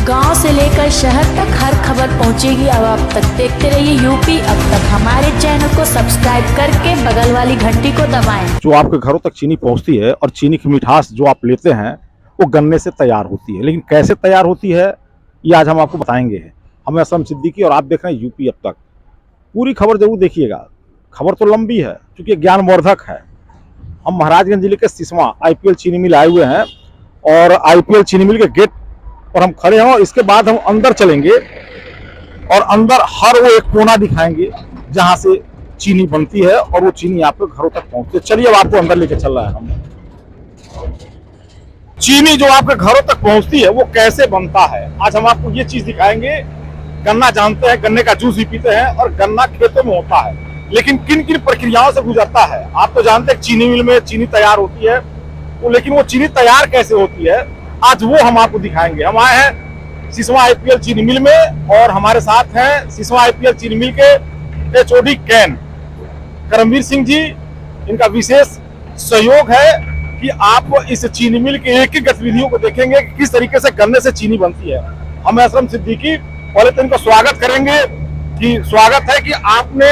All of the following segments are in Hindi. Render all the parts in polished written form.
गांव से लेकर शहर तक हर खबर पहुंचेगी अब आप तक। देखते रहिए यूपी अब तक। हमारे चैनल को सब्सक्राइब करके बगल वाली घंटी को दबाएं। जो आपके घरों तक चीनी पहुंचती है और चीनी की मिठास जो आप लेते हैं वो गन्ने से तैयार होती है, लेकिन कैसे तैयार होती है ये आज हम आपको बताएंगे। हम असलम सिद्दीकी और आप देख रहे हैं यूपी अब तक। पूरी खबर जरूर देखिएगा, खबर तो लंबी है क्योंकि ज्ञानवर्धक है। हम महाराजगंज जिले के सिसवा IPL चीनी मिल आए हुए हैं और IPL चीनी मिल के गेट और हम खड़े हैं और इसके बाद हम अंदर चलेंगे और अंदर हर वो एक कोना दिखाएंगे जहां से चीनी बनती है और वो चीनी आपके घरों तक पहुंचती है। चलिए अब आपको अंदर लेके चल रहा है हम। चीनी जो आपके घरों तक पहुंचती है वो कैसे बनता है, आज हम आपको ये चीज दिखाएंगे। गन्ना जानते हैं, गन्ने का जूस भी पीते हैं और गन्ना खेतों में होता है, लेकिन किन किन प्रक्रियाओं से गुजरता है आप तो जानते हैं। चीनी मिल में चीनी तैयार होती है, लेकिन वो चीनी तैयार कैसे होती है आज वो हम आपको दिखाएंगे। हम आए हैं सिसवा IPL चीनी मिल में और हमारे साथ हैं सिसवा IPL चीनी मिल के HOD कैन करमवीर सिंह जी। इनका विशेष सहयोग है कि आप इस चीनी मिल के एक एक गतिविधियों को देखेंगे कि किस तरीके से गन्ने से चीनी बनती है। हम असलम सिद्दीकी पहले तो इनको स्वागत करेंगे कि स्वागत है कि आपने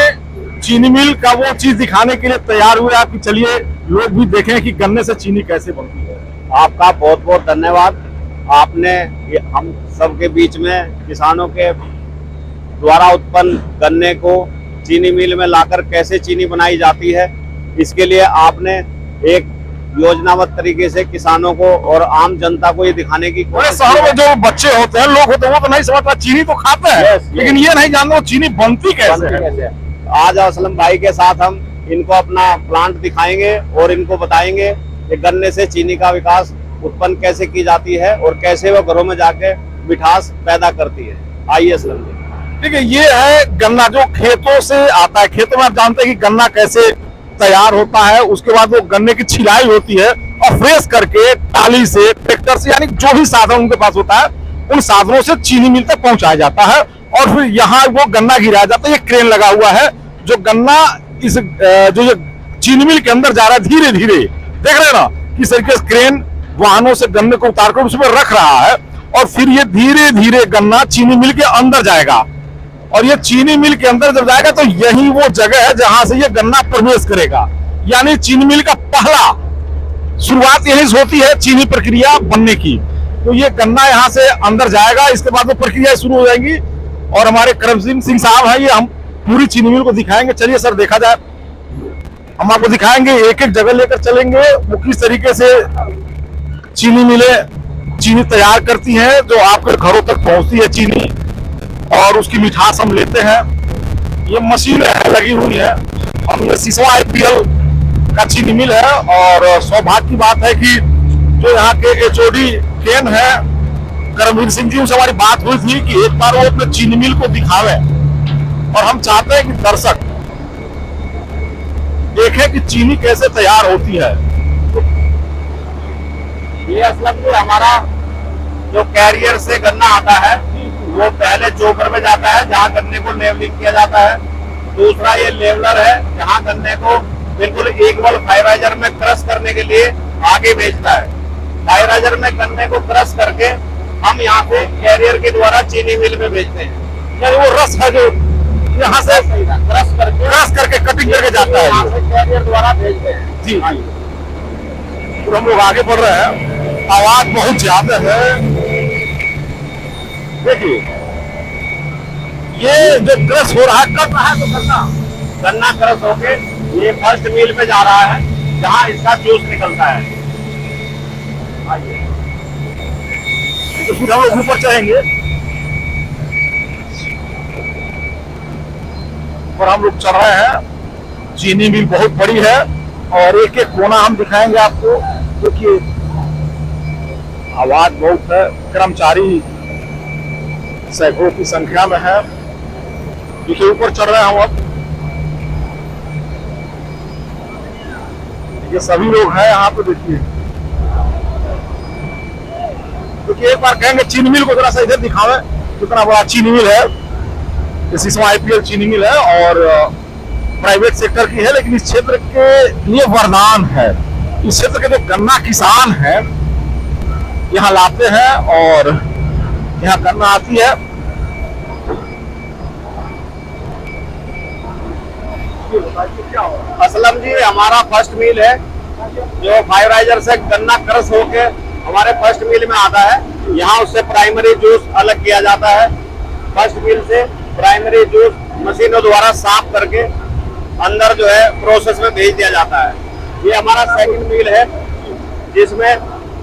चीनी मिल का वो चीज दिखाने के लिए तैयार हुए आप कि चलिए लोग भी देखें कि गन्ने से चीनी कैसे बनती है। आपका बहुत बहुत धन्यवाद। आपने हम सबके बीच में किसानों के द्वारा उत्पन्न गन्ने को चीनी मिल में लाकर कैसे चीनी बनाई जाती है, इसके लिए आपने एक योजनाबद्ध तरीके से किसानों को और आम जनता को ये दिखाने की कोशिश। शहरों में जो बच्चे होते हैं, लोग होते हैं, वो तो नहीं समझता, चीनी तो खाते हैं लेकिन ये नहीं जानते वो चीनी बनती कैसे है। आज असलम भाई के साथ हम इनको अपना प्लांट दिखाएंगे और इनको बताएंगे कि गन्ने से चीनी का विकास उत्पन्न कैसे की जाती है और कैसे वो घरों में जाके मिठास पैदा करती है। आइए असलम जी। ठीक है, ये है गन्ना जो खेतों से आता है। खेतों में आप जानते हैं कि गन्ना कैसे तैयार होता है, उसके बाद वो गन्ने की छिलाई होती है और फ्रेश करके टाली से, ट्रैक्टर से, यानी जो भी साधन उनके पास होता है उन साधनों से चीनी मिल तक पहुंचाया जाता है और फिर यहाँ वो गन्ना गिराया जाता है। ये क्रेन लगा हुआ है जो गन्ना इस जो ये चीनी मिल के अंदर जा रहा है धीरे धीरे, देख रहे हैं ना किस तरीके से क्रेन वाहनों से गन्ने को उतारकर उसमें रख रहा है और फिर ये धीरे धीरे गन्ना चीनी मिल के अंदर जाएगा और ये चीनी मिल के अंदर जब जाएगा तो यही वो जगह है जहां से ये गन्ना प्रवेश करेगा। यानी चीनी मिल का पहला शुरुआत यहीं से होती है चीनी प्रक्रिया बनने की। तो ये गन्ना यहाँ से अंदर जाएगा, इसके बाद वो प्रक्रिया शुरू हो जाएगी और हमारे करमवीर सिंह साहब हैं, ये हम पूरी चीनी मिल को दिखाएंगे। चलिए सर देखा जाए, हम आपको दिखाएंगे, एक एक जगह लेकर चलेंगे वो किस तरीके से चीनी मिलें चीनी तैयार करती हैं जो आपके घरों तक पहुंचती है चीनी और उसकी मिठास हम लेते हैं। ये मशीन लगी हुई है, हम ये सिसवा IPL का चीनी मिल है और सौभाग्य की बात है कि जो यहाँ के HOD कैन है करमवीर सिंह जी, उनसे हमारी बात हुई थी कि एक बार वो अपने चीनी मिल को दिखावे और हम चाहते हैं कि दर्शक देखें कि चीनी कैसे तैयार होती है। ये असलम में हमारा जो कैरियर से गन्ना आता है वो पहले चोकर में जाता है जहाँ गन्ने को लेवलिंग किया जाता है। दूसरा ये लेवलर है जहाँ गन्ने को बिल्कुल इक्वल फाइराइजर में क्रश करने के लिए आगे भेजता है। फाइराइजर में गन्ने को क्रश करके हम यहाँ से कैरियर के द्वारा चीनी मिल में भेजते हैं। यानी वो रस है जो यहाँ से क्रश करके कटिंग करके जाता है, यहाँ से कैरियर द्वारा भेजते हैं। जी जी। तो हम लोग आगे बढ़ रहे हैं, आवाज बहुत ज्यादा है। देखिए ये जो क्रश हो रहा है, कर रहा है तो गन्ना क्रश होके ये फर्स्ट मिल पे जा रहा है जहाँ इसका जूस निकलता है। तो फिर हम लोग ऊपर चढ़ेंगे और हम लोग चढ़ रहे हैं। चीनी मिल बहुत बड़ी है और एक एक कोना हम दिखाएंगे आपको। देखिए आवाज बहुत है, कर्मचारी सैकड़ों की संख्या में है। देखिए ऊपर चढ़ रहे हैं हम अब, ये सभी लोग हैं यहाँ पे। देखिए एक बार कहेंगे चीनी मिल को जरा सा इधर दिखावे, कितना बड़ा चीनी मिल है। ये सिसवा IPL चीनी मिल है और प्राइवेट सेक्टर की है, लेकिन इस क्षेत्र के लिए वरदान है। इस क्षेत्र के जो गन्ना किसान हैं यहाँ लाते हैं और यहाँ गन्ना आती है। असलम जी हमारा फर्स्ट मिल है जो फाइवराइजर से गन्ना क्रश होके हमारे फर्स्ट मिल में आता है। यहाँ उससे प्राइमरी जूस अलग किया जाता है। फर्स्ट मिल से प्राइमरी जूस मशीनों द्वारा साफ करके अंदर जो है प्रोसेस में भेज दिया जाता है। ये हमारा सेकंड मिल है जिसमें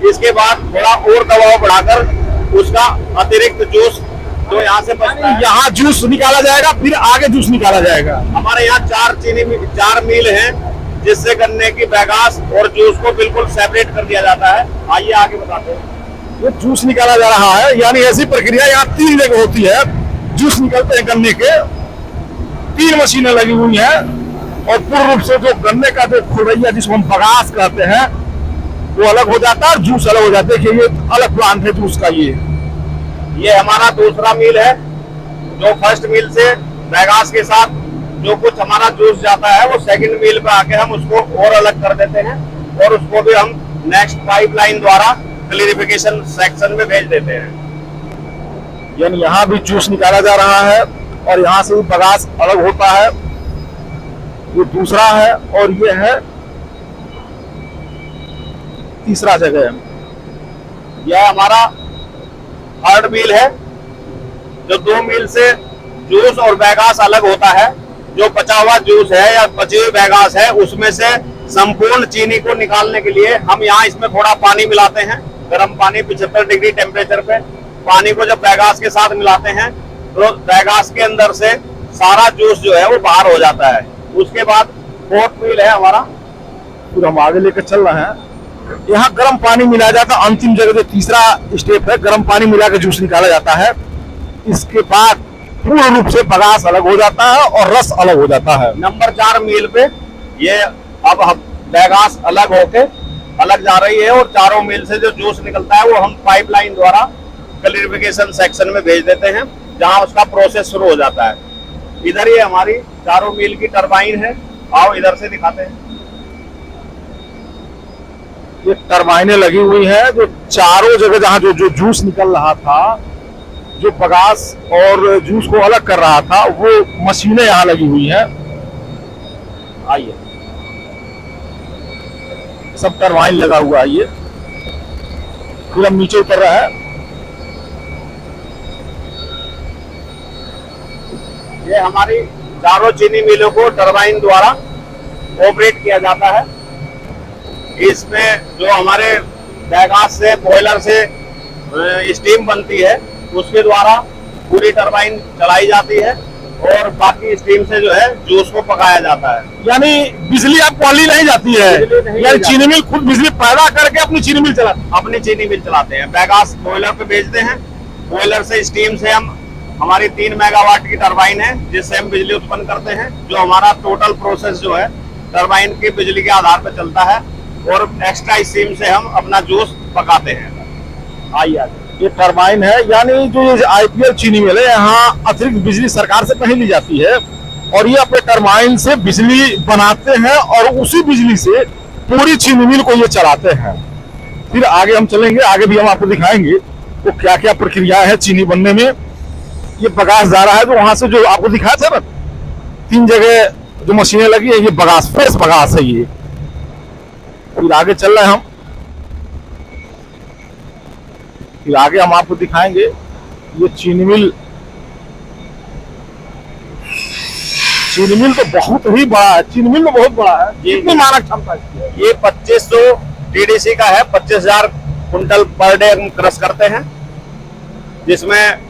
इसके बाद थोड़ा और दबाव बढ़ाकर उसका अतिरिक्त जूस जो यहाँ से बचता है, यहाँ जूस निकाला जाएगा, फिर आगे जूस निकाला जाएगा। हमारे यहाँ चार मिल हैं जिससे गन्ने की बैगास और जूस को बिल्कुल सेपरेट कर दिया जाता है। आइए आगे बताते हैं। ये जूस निकाला जा रहा है, यानी ऐसी प्रक्रिया यहाँ 3 जगह होती है। जूस निकलते हैं गन्ने के, 3 मशीनें लगी हुई हैं और पूर्ण रूप से जो गन्ने का जो खुरैया जिसको हम बगास कहते हैं वो अलग हो जाता है और जूस अलग हो जाता है। कि ये अलग प्लांट है जूस का। ये हमारा दूसरा मिल है जो फर्स्ट मिल से बैगास के साथ जो कुछ हमारा जूस जाता है वो सेकंड मिल पे आके हम उसको और अलग कर देते हैं और उसको भी हम नेक्स्ट पाइपलाइन द्वारा क्लियरिफिकेशन सेक्शन में भेज देते हैं। यानी यहाँ भी जूस निकाला जा रहा है और यहाँ से भी बगास अलग होता है। ये दूसरा है और ये है तीसरा जगह है। यह हमारा थर्ड मिल है जो 2 मिल से जूस और बैगास अलग होता है। जो बचा हुआ जूस है या बची हुई बैगास है उसमें से संपूर्ण चीनी को निकालने के लिए हम यहाँ इसमें थोड़ा पानी मिलाते हैं। गर्म पानी 75 डिग्री टेम्परेचर पे पानी को जब बैगास के साथ मिलाते हैं तो बैगास के अंदर से सारा जूस जो है वो बाहर हो जाता है। उसके बाद फोर्थ मिल है हमारा, फिर हम आगे लेकर चल रहे हैं। यहाँ गर्म पानी मिलाया जाता है। अंतिम जगह जो तीसरा स्टेप है, गर्म पानी मिला के जूस निकाला जाता है। इसके बाद पूर्ण रूप से बगास अलग हो जाता है और रस अलग हो जाता है। नंबर 4 मिल पे ये अब बैगास अलग होके अलग जा रही है और चारों मिल से जो जूस निकलता है वो हम पाइपलाइन द्वारा क्लियरिफिकेशन सेक्शन में भेज देते हैं जहां उसका प्रोसेस शुरू हो जाता है। इधर ये हमारी चारों मिल की टरबाइन है। आओ इधर से दिखाते हैं। ये टरबाइनें लगी हुई हैं जो चारों जगह जहां जो जूस निकल रहा था, जो बगास और जूस को अलग कर रहा था, वो मशीनें यहाँ लगी हुई हैं। आइए, सब टरबाइन लगा हुआ है। ये फिर हम नीचे उतर रहा है। ये हमारी चारों चीनी मिलों को टरबाइन द्वारा ऑपरेट किया जाता है। इसमें जो हमारे बैगास से बॉयलर से स्टीम बनती है उसके द्वारा पूरी टरबाइन चलाई जाती है और बाकी स्टीम से जो है जूस को पकाया जाता है। यानी बिजली अब पहली नहीं जाती है, यानी चीनी मिल खुद बिजली पैदा करके अपनी चीनी मिल चलाती है। अपनी चीनी मिल चलाते हैं। बैगास बॉयलर पे भेजते हैं। बॉयलर से स्टीम से हम हमारी 3 मेगावाट की टरबाइन है जिससे हम बिजली उत्पन्न करते हैं। जो हमारा टोटल प्रोसेस जो है टरबाइन की बिजली के आधार पर चलता है और एक्स्ट्रा स्टीम से हम अपना जूस पकाते हैं। आइए, ये टरबाइन है, यानी जो ये आईपीएल चीनी मिल है यहाँ अतिरिक्त बिजली सरकार से कहीं ली जाती है और ये अपने टरबाइन से बिजली बनाते हैं और उसी बिजली से पूरी चीनी मिल को ये चलाते हैं। फिर आगे हम चलेंगे, आगे भी हम आपको दिखाएंगे वो क्या क्या प्रक्रिया है चीनी बनने में। ये बगास जा रहा है तो वहां से जो आपको दिखाया था ना 3 जगह जो मशीनें लगी है, ये बगास फ्रेश बगास है ये। फिर आगे चल रहे हैं हम, फिर आगे हम आपको दिखाएंगे ये चीनी मिल। चीनी मिल तो बहुत ही बड़ा है, चीनी मिल तो बहुत बड़ा है। कितनी मानक क्षमता है? ये 2500 टीडीसी का है। 25,000 कुंटल पर डे हम क्रश करते हैं जिसमें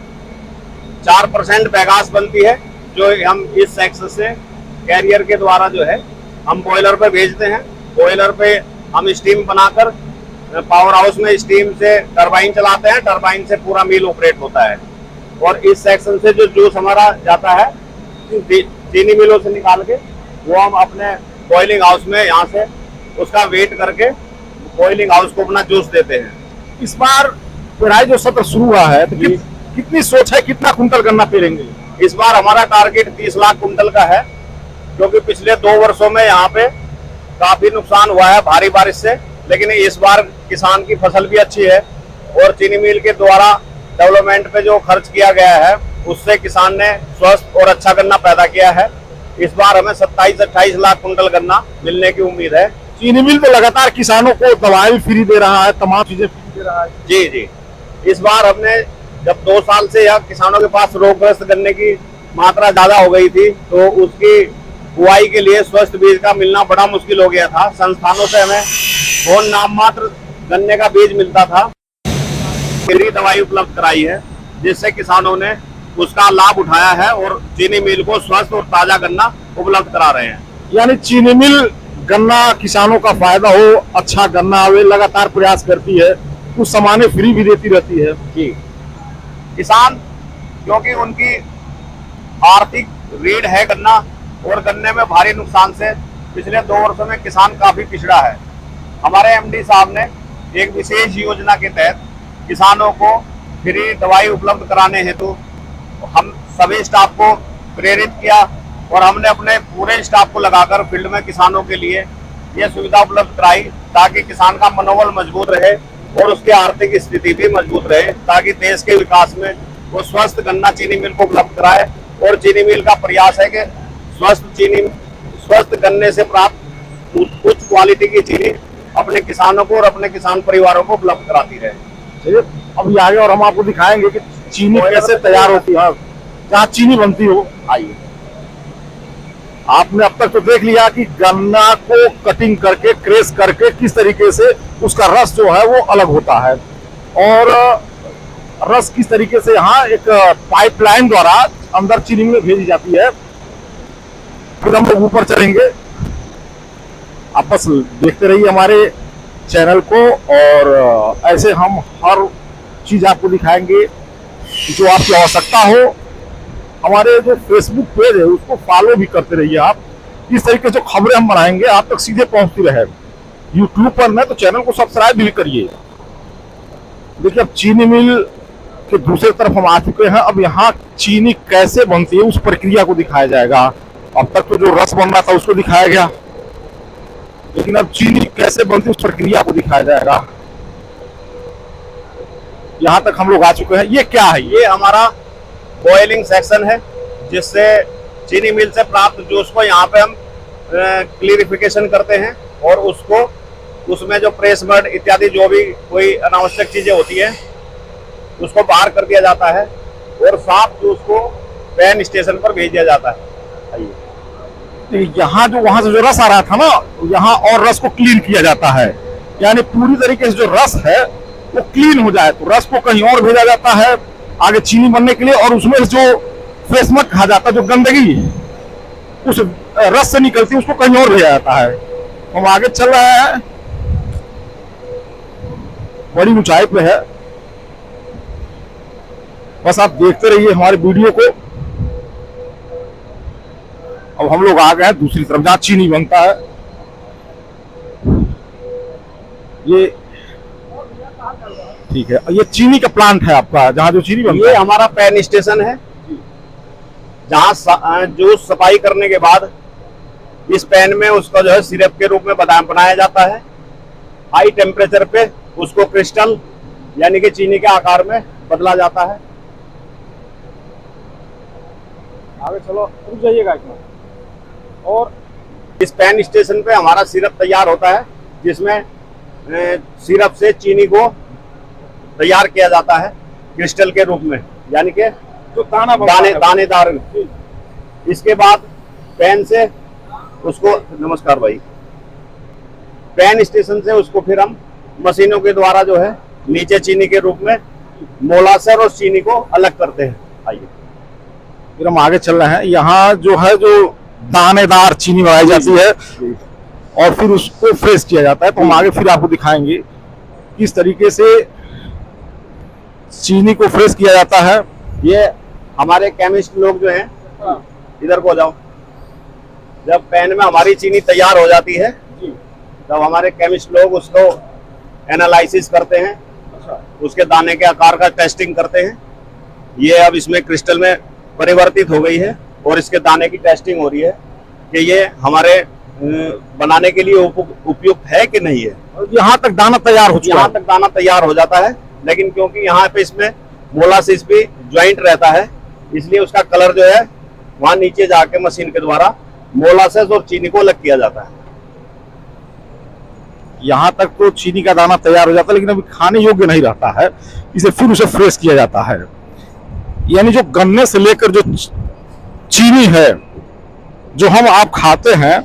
4% बैगास बनती है जो हम इस सेक्शन से कैरियर के द्वारा जो है हम बॉयलर पे भेजते हैं। बॉयलर पे हम स्टीम बनाकर पावर हाउस में स्टीम से टरबाइन चलाते हैं। टरबाइन से पूरा मिल ऑपरेट होता है और इस सेक्शन से जो जूस हमारा जाता है चीनी मिलों से निकाल के वो हम अपने बॉइलिंग हाउस में यहाँ से उसका वेट करके बॉइलिंग हाउस को अपना जूस देते हैं। इस बार पेराई जो सत्र शुरू हुआ है तो कितनी सोच है, कितना कुंटल गन्ना पेरेंगे? इस बार हमारा टारगेट 30 लाख कुंटल का है क्योंकि पिछले 2 वर्षों में यहाँ पे काफी नुकसान हुआ है भारी बारिश से, लेकिन इस बार किसान की फसल भी अच्छी है और चीनी मिल के द्वारा डेवलपमेंट पे जो खर्च किया गया है उससे किसान ने स्वस्थ और अच्छा गन्ना पैदा किया है। इस बार हमें 27-28 लाख कुंटल गन्ना मिलने की उम्मीद है। चीनी मिल तो लगातार किसानों को दवाई फ्री दे रहा है, तमाम चीजें फ्री दे रहा है। जी जी, इस बार हमने जब 2 साल से यह किसानों के पास रोगग्रस्त गन्ने की मात्रा ज्यादा हो गई थी तो उसकी बुआई के लिए स्वस्थ बीज का मिलना बड़ा मुश्किल हो गया था। संस्थानों से हमें बहुत नाम मात्र गन्ने का बीज मिलता था। फ्री दवाई उपलब्ध कराई है जिससे किसानों ने उसका लाभ उठाया है और चीनी मिल को स्वस्थ और ताजा गन्ना उपलब्ध करा रहे हैं। यानी चीनी मिल गन्ना किसानों का फायदा हो, अच्छा गन्ना आवे, लगातार प्रयास करती है, कुछ सामानें फ्री भी देती रहती है। जी, किसान क्योंकि उनकी आर्थिक रीढ़ है गन्ना और गन्ने में भारी नुकसान से पिछले 2 वर्षों में किसान काफी पिछड़ा है। हमारे एमडी साहब ने एक विशेष योजना के तहत किसानों को फ्री दवाई उपलब्ध कराने हेतु हम सभी स्टाफ को प्रेरित किया और हमने अपने पूरे स्टाफ को लगाकर फील्ड में किसानों के लिए ये सुविधा उपलब्ध कराई ताकि किसान का मनोबल मजबूत रहे और उसकी आर्थिक स्थिति भी मजबूत रहे, ताकि देश के विकास में वो स्वस्थ गन्ना चीनी मिल को उपलब्ध कराए। और चीनी मिल का प्रयास है कि स्वस्थ गन्ने से प्राप्त उच्च क्वालिटी की चीनी अपने किसानों को और अपने किसान परिवारों को उपलब्ध कराती रहे। चलिए अभी आगे और हम आपको दिखाएंगे कि चीनी कैसे तैयार होती है, जहाँ चीनी बनती हो। आइए, आपने अब तक तो देख लिया कि गन्ना को कटिंग करके, क्रेश करके किस तरीके से उसका रस जो है वो अलग होता है और रस किस तरीके से यहाँ एक पाइपलाइन द्वारा अंदर चीनी में भेजी जाती है। फिर हम लोग ऊपर चलेंगे। आप बस देखते रहिए हमारे चैनल को और ऐसे हम हर चीज आपको दिखाएंगे जो आपकी आवश्यकता हो। हमारे जो फेसबुक पेज है उसको फॉलो भी करते रहिए आप। इस तरीके से खबरें हम बनाएंगे आप तक सीधे पहुंचती रहे। यूट्यूब पर न तो चैनल को सब्सक्राइब भी करिए। देखिए अब चीनी मिल के दूसरी तरफ हम आ चुके हैं। अब यहाँ चीनी कैसे बनती है उस प्रक्रिया को दिखाया जाएगा। अब तक तो जो रस बन रहा था उसको दिखाया गया, लेकिन अब चीनी कैसे बनती है उस प्रक्रिया को दिखाया जाएगा। यहाँ तक हम लोग आ चुके हैं। ये क्या है? ये हमारा बॉइलिंग सेक्शन है जिससे चीनी मिल से प्राप्त जूस को यहाँ पे हम क्लियरिफिकेशन करते हैं और उसको उसमें जो प्रेस मड इत्यादि जो भी कोई अनावश्यक चीजें होती है उसको बाहर कर दिया जाता है और साफ जूस को पैन स्टेशन पर भेज दिया जाता है। यहाँ जो वहां से जो रस आ रहा था ना, यहाँ और रस को क्लीन किया जाता है, यानी पूरी तरीके से जो रस है वो क्लीन हो जाए तो रस को कहीं और भेजा जाता है आगे चीनी बनने के लिए। और उसमें जो फ्रेशमट कहा जाता है, जो गंदगी उस रस से निकलती है उसको कहीं और भेजा जाता है। हम आगे चल रहे हैं, बड़ी ऊंचाई पे है। बस आप देखते रहिए हमारे वीडियो को। अब हम लोग आ गए हैं दूसरी तरफ जहाँ चीनी बनता है। ये ठीक है, ये चीनी का प्लांट है आपका जहाँ जो चीनी बनता है। ये हमारा पैन स्टेशन है जहाँ जूस सफाई करने के बाद इस पैन में उसका जो है सिरप के रूप में बनाया जाता है। हाई टेम्परेचर पे उसको क्रिस्टल यानी कि चीनी के आकार में बदला जाता है। आगे चलो, रुक जाइएगा इतना। और इस पैन स्टेशन पे हमारा सिरप तैयार होता है जिसमें सिरप से चीनी को तैयार किया जाता है क्रिस्टल के रूप में, यानी कि जो दानेदार। इसके बाद पैन से उसको, नमस्कार भाई, पैन स्टेशन से उसको फिर हम मशीनों के द्वारा जो है नीचे चीनी के रूप में मोलासर और चीनी को अलग करते हैं। आइए फिर हम आगे चल रहे हैं। यहाँ जो है जो दानेदार चीनी बनाई जाती है और फिर उसको फ्रेश किया जाता है। तो हम आगे फिर आपको दिखाएंगे किस तरीके से चीनी को फ्रेश किया जाता है। ये हमारे केमिस्ट लोग जो हैं, इधर को जाओ, जब पैन में हमारी चीनी तैयार हो जाती है तब हमारे केमिस्ट लोग उसको एनालिसिस करते हैं, उसके दाने के आकार का टेस्टिंग करते हैं। ये अब इसमें क्रिस्टल में परिवर्तित हो गई है और इसके दाने की टेस्टिंग हो रही है कि ये हमारे बनाने के लिए उपयुक्त है कि नहीं है। यहाँ तक दाना तैयार हो चुका है। यहाँ तक दाना तैयार हो जाता है, लेकिन क्योंकि यहाँ पे इसमें मोलासिस भी ज्वाइंट रहता है, इसलिए उसका कलर जो है वहां नीचे जाके मशीन के द्वारा मोलासिस और चीनी को अलग किया जाता है। यहाँ तक तो चीनी का दाना तैयार हो जाता है, लेकिन अभी खाने योग्य नहीं रहता है, इसे फिर उसे फ्रेश किया जाता है। यानी जो गन्ने से लेकर जो चीनी है जो हम आप खाते हैं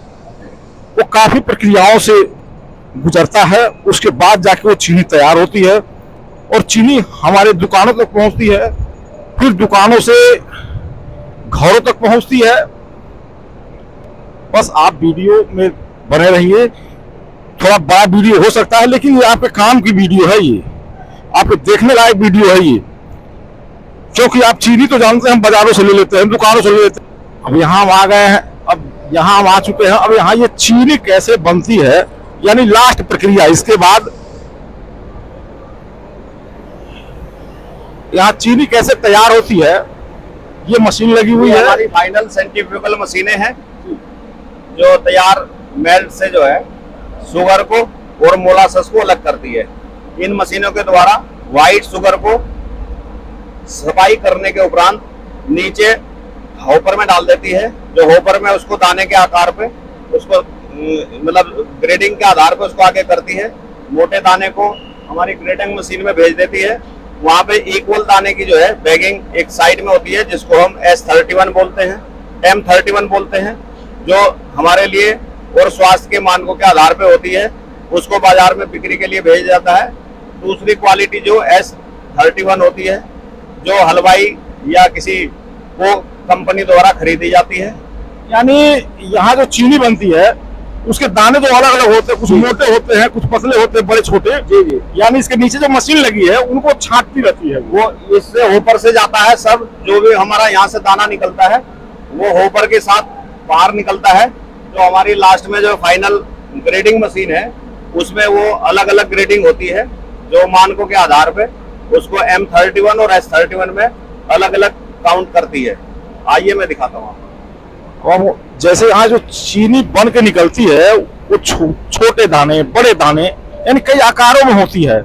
वो काफी प्रक्रियाओं से गुजरता है, उसके बाद जाके वो चीनी तैयार होती है और चीनी हमारे दुकानों तक पहुंचती है, फिर दुकानों से घरों तक पहुंचती है। बस आप वीडियो में बने रहिए, थोड़ा बड़ा वीडियो हो सकता है लेकिन ये आपके काम की वीडियो है, ये आपके देखने लायक वीडियो है ये, क्योंकि आप चीनी तो जानते हैं हम बाजारों से ले लेते हैं, दुकानों से ले लेते हैं। अब यहाँ हम आ गए हैं, अब यहाँ हम आ चुके हैं। अब यहाँ ये चीनी कैसे बनती है, यानी लास्ट प्रक्रिया, इसके बाद यहाँ चीनी कैसे तैयार होती है, ये मशीन लगी हुई है। हमारी फाइनल सेंट्रीफ्यूगल मशीनें हैं जो तैयार मेल्ट से जो है शुगर को और मोलासस को अलग करती है। इन मशीनों के द्वारा व्हाइट शुगर को सफाई करने के उपरांत नीचे होपर में डाल देती है, जो होपर में उसको दाने के आकार पे उसको मतलब ग्रेडिंग के आधार पर उसको आगे करती है। मोटे दाने को हमारी ग्रेडिंग मशीन में भेज देती है, वहां पे इक्वल दाने की जो है बैगिंग एक साइड में होती है, जिसको हम S31 बोलते हैं, M31 बोलते हैं, जो हमारे लिए और स्वास्थ्य के मानकों के आधार पे होती है, उसको बाजार में बिक्री के लिए भेजा जाता है। दूसरी क्वालिटी जो S31 होती है, जो हलवाई या किसी को कंपनी द्वारा खरीदी जाती है। यानी यहाँ जो चीनी बनती है उसके दाने तो अलग अलग होते हैं, कुछ मोटे होते हैं, कुछ पतले होते हैं, बड़े छोटे। जी जी। यानी इसके नीचे जो मशीन लगी है उनको छांटती रहती है, वो इससे होपर से जाता है, सब जो भी हमारा यहाँ से दाना निकलता है वो होपर के साथ बाहर निकलता है। जो हमारी लास्ट में जो फाइनल ग्रेडिंग मशीन है उसमें वो अलग अलग ग्रेडिंग होती है, जो मानकों के आधार पे उसको M31 और S31 में अलग अलग काउंट करती है। आइए मैं दिखाता हूँ आपको। और जैसे यहाँ जो चीनी बन के निकलती है वो छोटे दाने, बड़े दाने, यानी कई आकारों में होती है,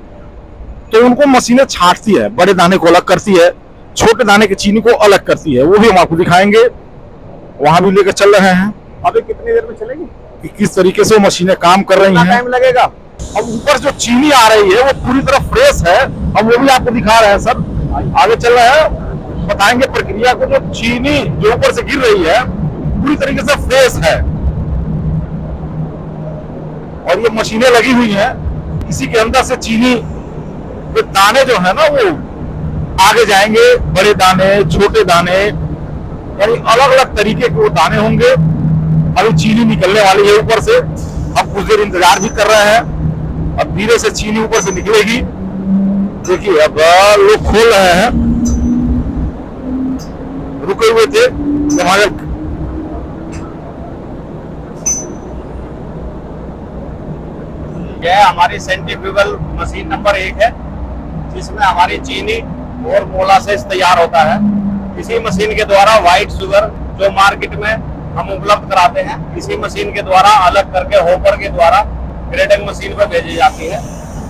तो उनको मशीनें छांटती है, बड़े दाने को अलग करती है, छोटे दाने की चीनी को अलग करती है। वो भी हम आपको दिखाएंगे, वहां भी लेकर चल रहे हैं। अभी कितनी देर में चलेगी, कि किस तरीके से वो मशीनें काम कर रही हैं। टाइम लगेगा। अब ऊपर जो चीनी आ रही है वो पूरी तरह फ्रेश है, अब वो भी आपको दिखा रहे हैं सर। आगे चल रहे हैं, बताएंगे प्रक्रिया को। जो चीनी जो ऊपर से गिर रही है पूरी तरीके से फ्रेश है और ये मशीनें लगी हुई हैं, इसी के अंदर से चीनी के दाने जो है ना वो आगे जाएंगे, बड़े दाने, छोटे दाने, यानी अलग अलग तरीके के वो दाने होंगे। अभी चीनी निकलने वाली है ऊपर से, अब कुछ देर इंतजार भी कर रहे हैं, अब धीरे से चीनी ऊपर से निकलेगी। देखिए अब लोग खोल रहे हैं, रुके हुए थे हमारे। यह हमारी सेंट्रीफ्यूगल मशीन नंबर 1 है, जिसमें हमारी चीनी और मोलासेस तैयार होता है। इसी मशीन के द्वारा व्हाइट शुगर जो मार्केट में हम उपलब्ध कराते हैं, इसी मशीन के द्वारा अलग करके होपर के द्वारा ग्रेडिंग मशीन पर भेजी जाती है।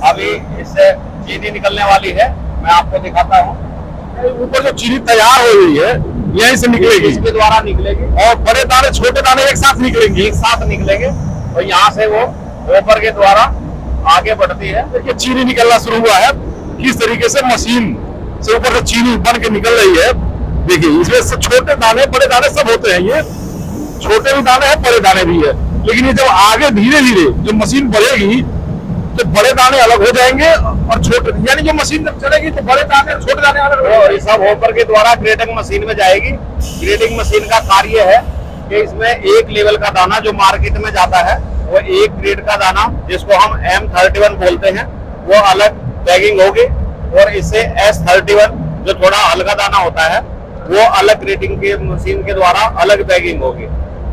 अभी इससे चीनी निकलने वाली है, मैं आपको दिखाता हूँ। ऊपर जो चीनी तैयार हो रही है यहीं से निकलेगी, इसके द्वारा निकलेगी और बड़े दाने छोटे दाने एक साथ निकलेंगे, एक साथ निकलेंगे और यहाँ से वो होपर के द्वारा आगे बढ़ती है। देखिए चीनी निकलना शुरू हुआ है, किस तरीके से मशीन से ऊपर से चीनी बन के निकल रही है। देखिए इसमें से छोटे दाने, बड़े दाने सब होते हैं, ये छोटे भी दाने हैं, बड़े दाने भी है, लेकिन ये जब आगे धीरे धीरे जो मशीन बढ़ेगी तो बड़े दाने अलग हो जाएंगे और छोटे, यानी जो मशीन जब चलेगी तो बड़े दाने छोटे दाने अलग हो और ये सब होपर के द्वारा ग्रेडिंग मशीन में जाएगी। ग्रेडिंग मशीन का कार्य है कि इसमें एक लेवल का दाना जो मार्केट में जाता है, वो एक ग्रेड का दाना जिसको हम M31 बोलते हैं, वो अलग बैगिंग होगी, और इससे S31 जो थोड़ा हल्का दाना होता है वो अलग ग्रेडिंग के मशीन के द्वारा अलग बैगिंग होगी।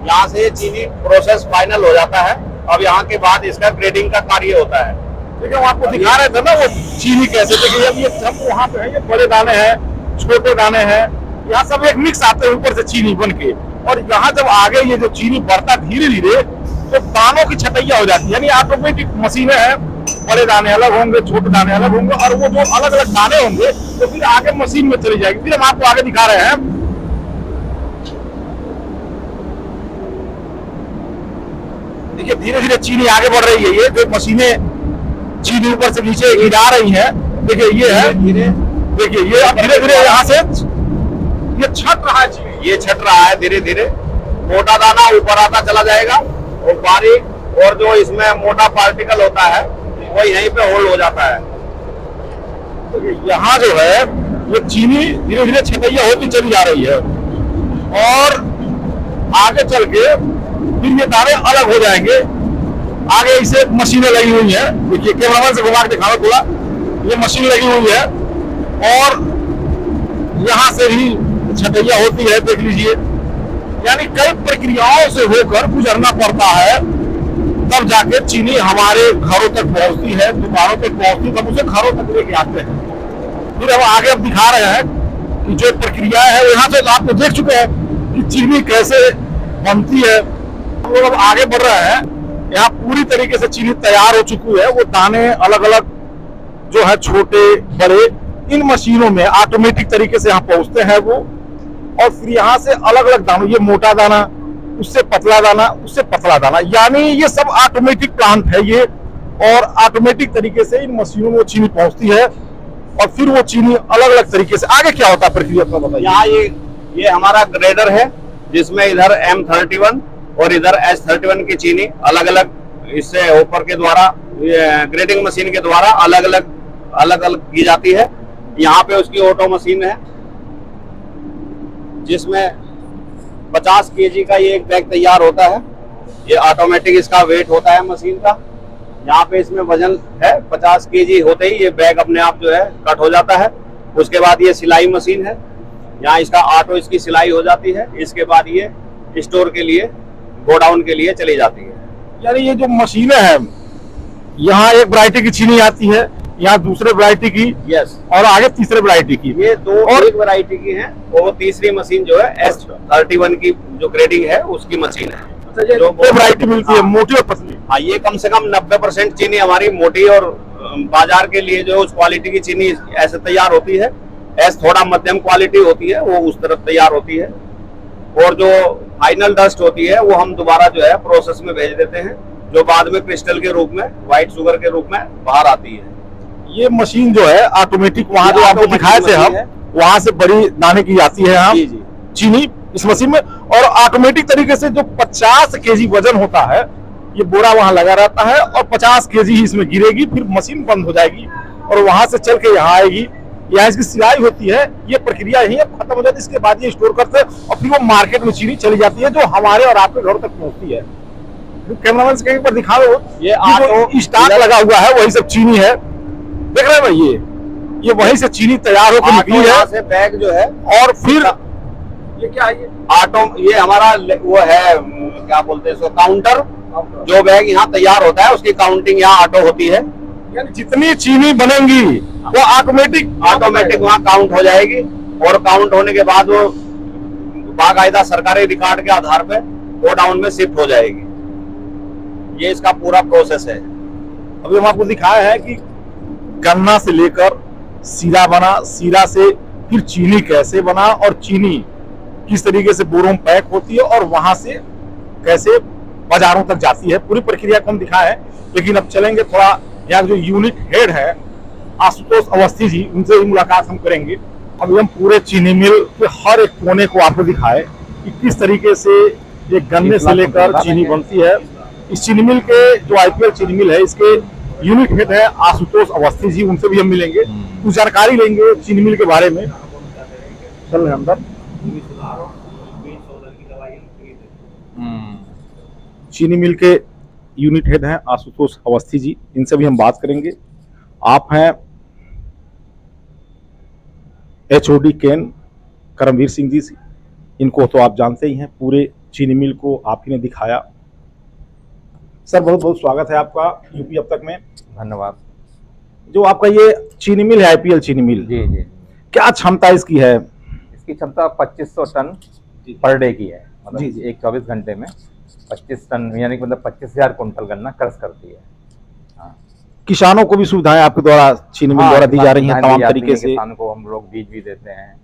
यहाँ से चीनी प्रोसेस फाइनल हो जाता है। अब यहाँ के बाद इसका ग्रेडिंग का कार्य होता है। देखिए हम आपको दिखा रहे थे ना वो चीनी कैसे, देखिए अब ये सब वहाँ पे है, ये बड़े दाने हैं, छोटे दाने हैं, यहाँ सब एक मिक्स आते हैं ऊपर से चीनी बन के। और यहाँ जब आगे ये जो चीनी बढ़ता धीरे धीरे तो दानों की छटैया हो जाती है, यानी ऑटोमेटिक मशीनें हैं बड़े दाने अलग होंगे, छोटे दाने अलग होंगे, और वो जो अलग अलग दाने होंगे तो फिर आगे मशीन में चली जाएगी। फिर हम आपको आगे दिखा रहे हैं। देखिए धीरे धीरे चीनी आगे बढ़ रही है। ये जो मशीनें चीनी ऊपर से नीचे गिरा रही है, देखिए ये है, देखिए ये अब धीरे धीरे यहाँ से ये छट रहा है चीनी, ये छट रहा है धीरे धीरे। मोटा दाना ऊपर आता चला जाएगा और बारीक और जो इसमें मोटा पार्टिकल होता है वो यहीं पे होल्ड हो जाता है। यहाँ जो है ये चीनी धीरे धीरे छटैया होती चली जा रही है और आगे चल के फिर ये दाने अलग हो जाएंगे। आगे इसे मशीनें लगी हुई है, देखिए कैमरामैन से घुमा के दिखाओ थोड़ा। ये मशीन लगी हुई है और यहाँ से भी छटैया होती है, देख लीजिए। यानी कई प्रक्रियाओं से होकर गुजरना पड़ता है, तब जाके चीनी हमारे घरों तक पहुंचती है, दुकानों तक पहुंचती है, तब उसे घरों तक लेके आते हैं। फिर हम आगे अब दिखा रहे हैं कि जो प्रक्रिया है यहाँ से आप देख चुके हैं कि चीनी कैसे बनती है। हम लोग अब आगे बढ़ रहे हैं। यहाँ पूरी तरीके से चीनी तैयार हो चुकी है। वो दाने अलग अलग जो है छोटे बड़े इन मशीनों में ऑटोमेटिक तरीके से यहाँ पहुंचते हैं वो, और फिर यहाँ से अलग अलग दानों, ये मोटा दाना, उससे पतला दाना, उससे पतला दाना, यानी ये सब ऑटोमेटिक प्लांट है ये, और ऑटोमेटिक तरीके से इन मशीनों में वो चीनी पहुंचती है और फिर वो चीनी अलग अलग तरीके से आगे क्या होता है प्रक्रिया का बताइए। यहाँ ये हमारा ग्रेडर है जिसमें इधर M31 और इधर S31 की चीनी अलग अलग इससे ऊपर के द्वारा ग्रेडिंग मशीन के द्वारा अलग अलग की जाती है। यहाँ पे उसकी ऑटो मशीन है जिसमें 50 केजी का ये एक बैग तैयार होता है। ये ऑटोमेटिक इसका वेट होता है मशीन का। यहाँ पे इसमें वजन है 50 केजी होते ही ये बैग अपने आप जो है कट हो जाता है। उसके बाद ये सिलाई मशीन है, यहाँ इसका ऑटो इसकी सिलाई हो जाती है। इसके बाद ये स्टोर के लिए गोडाउन के लिए चली जाती है। यानी ये जो मशीनें हैं, यहाँ एक वैरायटी की चीनी आती है, यहाँ दूसरे वैरायटी की, यस, और आगे तीसरे वैरायटी की। ये दो और एक वैरायटी की है। वो तीसरी मशीन जो है S31 की जो ग्रेडिंग है उसकी मशीन है। जो वैरायटी मिलती है मोटी और पतली। हाँ, ये कम से कम 90% चीनी हमारी मोटी और बाजार के लिए जो उस क्वालिटी की चीनी ऐसे तैयार होती है। एस थोड़ा मध्यम क्वालिटी होती है, वो उस तरफ तैयार होती है। और जो फाइनल डस्ट होती है वो हम दोबारा जो है प्रोसेस में भेज देते हैं, जो बाद में क्रिस्टल के रूप में, व्हाइट शुगर के रूप में बाहर आती है। ये मशीन जो है ऑटोमेटिक, वहाँ जो आपको दिखाए थे हम, वहाँ से बड़ी दाने की जाती है यहाँ चीनी इस मशीन में, और ऑटोमेटिक तरीके से जो 50 केजी वजन होता है ये बोरा वहाँ लगा रहता है और 50 केजी ही इसमें गिरेगी, फिर मशीन बंद हो जाएगी और वहां से चल के यहाँ आएगी। यहाँ इसकी सिलाई होती है। ये प्रक्रिया यही अब खत्म हो जाती है। इसके बाद ये स्टोर करते हैं और फिर वो मार्केट में चीनी चली जाती है जो हमारे और आपके घर तक पहुंचती है। कैमरामैन से कहीं पर दिखा दो, ये ऑटो स्टॉक लगा हुआ है वही सब चीनी है, देख रहे हैं भाई। ये वहीं से चीनी तैयार होकर निकली है से बैग जो है। और फिर ये क्या है, ये ऑटो, ये हमारा वो है क्या बोलते हैं इसको, काउंटर। जो बैग यहाँ तैयार होता है उसकी काउंटिंग यहाँ ऑटो होती है। यानी जितनी चीनी बनेगी वो ऑटोमेटिक वहाँ काउंट हो जाएगी और काउंट होने के बाद वो बाकायदा सरकारी रिकॉर्ड के आधार पे गोडाउन में शिफ्ट हो जाएगी। ये इसका पूरा प्रोसेस है। अभी हम आपको दिखाया है कि गन्ना से लेकर सीरा बना, सीरा से फिर चीनी कैसे बना और चीनी किस तरीके से बोरों में पैक होती है और वहां से कैसे बाजारों तक जाती है, पूरी प्रक्रिया को हम दिखाए हैं। लेकिन अब चलेंगे थोड़ा, यहाँ जो यूनिट हेड है आशुतोष अवस्थी जी, उनसे भी मुलाकात हम करेंगे। अभी हम पूरे चीनी मिल के हर एक कोने को आपको दिखाए कि किस तरीके से ये गन्ने से लेकर चीनी बनती है। इस चीनी मिल के जो IPL चीनी मिल है, इसके यूनिट हेड है आशुतोष अवस्थी जी, उनसे भी हम मिलेंगे, कुछ जानकारी लेंगे चीनी मिल के बारे में। चल रहे अंदर। चीनी मिल के यूनिट हेड हैं आशुतोष अवस्थी जी, इनसे भी हम बात करेंगे। आप हैं HOD केन करमवीर सिंह जी, इनको तो आप जानते ही हैं, पूरे चीनी मिल को आप ही ने दिखाया। सर बहुत बहुत स्वागत है आपका यूपी अब तक में। धन्यवाद। जो आपका ये चीनी मिल है IPL चीनी मिल, जी जी, क्या क्षमता इसकी है? इसकी क्षमता 2500 टन पर डे की है। मतलब जी, जी। एक 24 घंटे में 25 टन यानी कि मतलब 25,000 कुंटल गन्ना क्रश करती है। हाँ। किसानों को भी सुविधाएं आपके द्वारा चीनी मिल द्वारा दी जा रही हैं तमाम तरीके से। किसानों को हम लोग बीज भी देते हैं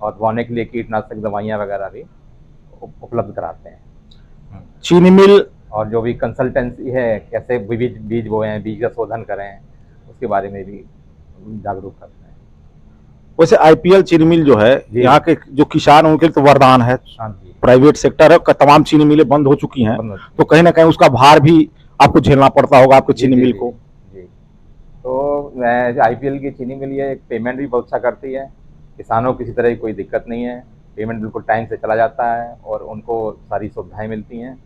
और बोने के लिए कीटनाशक दवाइयाँ वगैरह भी उपलब्ध कराते हैं। चीनी मिल और जो भी कंसल्टेंसी है, कैसे बीज बोएं, बीज का शोधन करें, उसके बारे में भी जागरूक करते हैं। वैसे आईपीएल चीनी मिल जो है यहाँ के जो किसान हैं उनके लिए तो वरदान है। हाँ जी, प्राइवेट सेक्टर है, तमाम चीनी मिलें बंद हो चुकी हैं, तो कहीं ना कहीं उसका भार भी आपको झेलना पड़ता होगा आपके चीनी मिल को। जी, तो आईपीएल की चीनी मिल ये पेमेंट भी बहुत अच्छा करती है, किसानों को किसी तरह की कोई दिक्कत नहीं है, पेमेंट बिल्कुल टाइम से चला जाता है और उनको सारी सुविधाएं मिलती हैं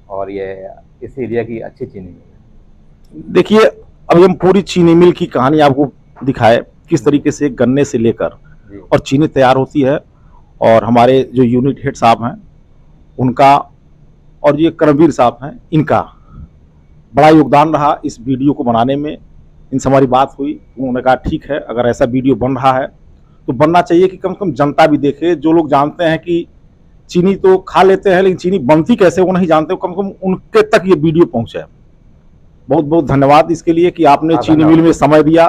और ये इस एरिया की अच्छी चीनी मिल है। देखिए अभी हम पूरी चीनी मिल की कहानी आपको दिखाए, किस तरीके से गन्ने से लेकर और चीनी तैयार होती है, और हमारे जो यूनिट हेड साहब हैं उनका और ये करमवीर साहब हैं, इनका बड़ा योगदान रहा इस वीडियो को बनाने में। इनसे हमारी बात हुई, उन्होंने कहा ठीक है, अगर ऐसा वीडियो बन रहा है तो बनना चाहिए कि कम से कम जनता भी देखे। जो लोग जानते हैं कि चीनी तो खा लेते हैं लेकिन चीनी बनती कैसे वो नहीं जानते, कम से कम उनके तक ये वीडियो पहुंचे। बहुत बहुत धन्यवाद इसके लिए कि आपने चीनी मिल में समय दिया।